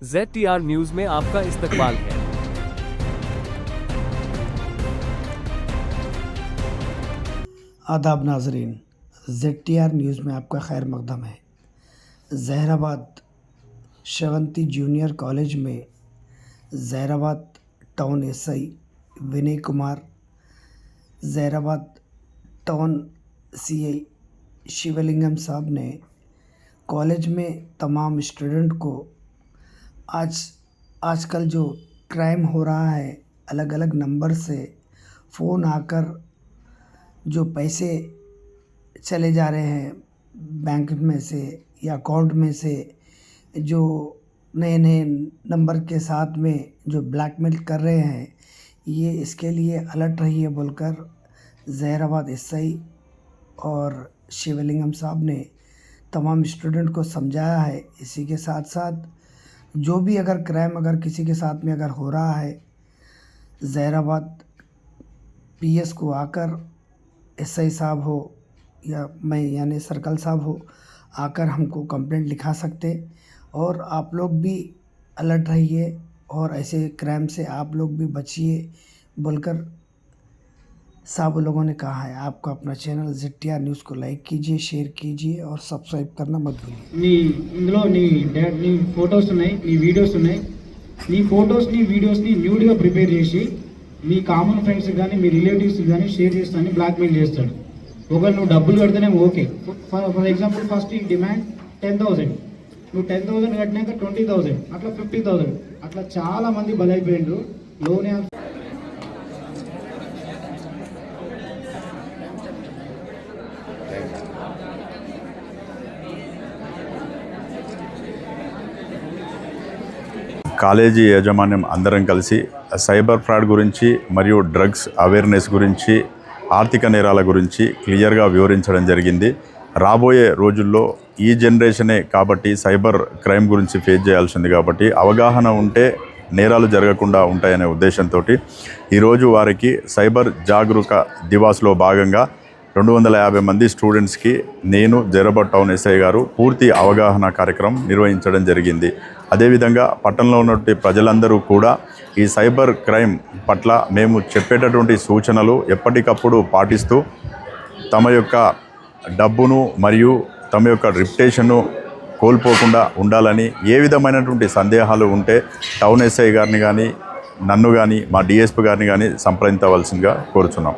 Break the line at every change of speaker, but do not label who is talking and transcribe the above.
ZTR news में आपका इस्तकबाल है।
आदाब नाजरीन, ZTR न्यूज़ में आपका खैर मकदम है। जहराबाद श्रवंती जूनियर कॉलेज में Zaheerabad town SI Vinay Kumar, Zaheerabad town CI Sivalingam साहब ने कॉलेज में तमाम स्टूडेंट को आजकल जो क्राइम हो रहा है, अलग अलग नंबर से फ़ोन आकर जो पैसे चले जा रहे हैं बैंक में से या अकाउंट में से, जो नए नए नंबर के साथ में जो ब्लैकमेल कर रहे हैं, ये इसके लिए अलर्ट रहिए बोलकर जहराबाद एसआई और शिवलिंगम साहब ने तमाम स्टूडेंट को समझाया है। इसी के साथ साथ जो भी अगर क्राइम अगर किसी के साथ में अगर हो रहा है, जहराबाद पीएस को आकर एसआई साहब हो या मैं यानी सर्कल साहब हो आकर हमको कंप्लेंट लिखा सकते, और आप लोग भी अलर्ट रहिए और ऐसे क्राइम से आप लोग भी बचिए बोलकर साहब लोगों ने कहा है। आपका अपना चैनल ZTR न्यूज़ को लाइक कीजिए, शेयर कीजिए और सब्सक्राइब करना मत भूलिए।
నీ ఫొటోస్ ఉన్నాయి, నీ వీడియోస్ ఉన్నాయి. నీ ఫొటోస్ నీ వీడియోస్ని న్యూడ్గా ప్రిపేర్ చేసి మీ కామన్ ఫ్రెండ్స్ కానీ మీ రిలేటివ్స్ కానీ షేర్ చేస్తానని బ్లాక్మెయిల్ చేస్తాడు. ఒకవేళ నువ్వు డబ్బులు కడితేనే ఓకే. ఫర్ ఎగ్జాంపుల్ ఫస్ట్ ఈ డిమాండ్ 10,000, నువ్వు 10,000 కట్టినాక 20,000, అట్లా 50,000, అట్లా చాలా మంది బలైపోయిండ్రు. లోన్
కాలేజీ యాజమాన్యం అందరం కలిసి సైబర్ ఫ్రాడ్ గురించి మరియు డ్రగ్స్ అవేర్నెస్ గురించి, ఆర్థిక నేరాల గురించి క్లియర్గా వివరించడం జరిగింది. రాబోయే రోజుల్లో ఈ జనరేషనే కాబట్టి సైబర్ క్రైమ్ గురించి ఫేస్ చేయాల్సింది కాబట్టి అవగాహన ఉంటే నేరాలు జరగకుండా ఉంటాయనే ఉద్దేశంతో ఈరోజు వారికి సైబర్ జాగరూక దివాస్లో భాగంగా 250 మంది స్టూడెంట్స్కి నేను జహరాబాద్ టౌన్ ఎస్ఐ గారు పూర్తి అవగాహన కార్యక్రమం నిర్వహించడం జరిగింది. అదేవిధంగా పట్టణంలో ఉన్నటువంటి ప్రజలందరూ కూడా ఈ సైబర్ క్రైమ్ పట్ల మేము చెప్పేటటువంటి సూచనలు ఎప్పటికప్పుడు పాటిస్తూ తమ యొక్క డబ్బును మరియు తమ యొక్క రిప్యుటేషన్ను కోల్పోకుండా ఉండాలని, ఏ విధమైనటువంటి సందేహాలు ఉంటే టౌన్ ఎస్ఐ గారిని కానీ నన్ను కానీ మా డిఎస్పీ గారిని కానీ సంప్రదించవలసిందిగా కోరుచున్నాం.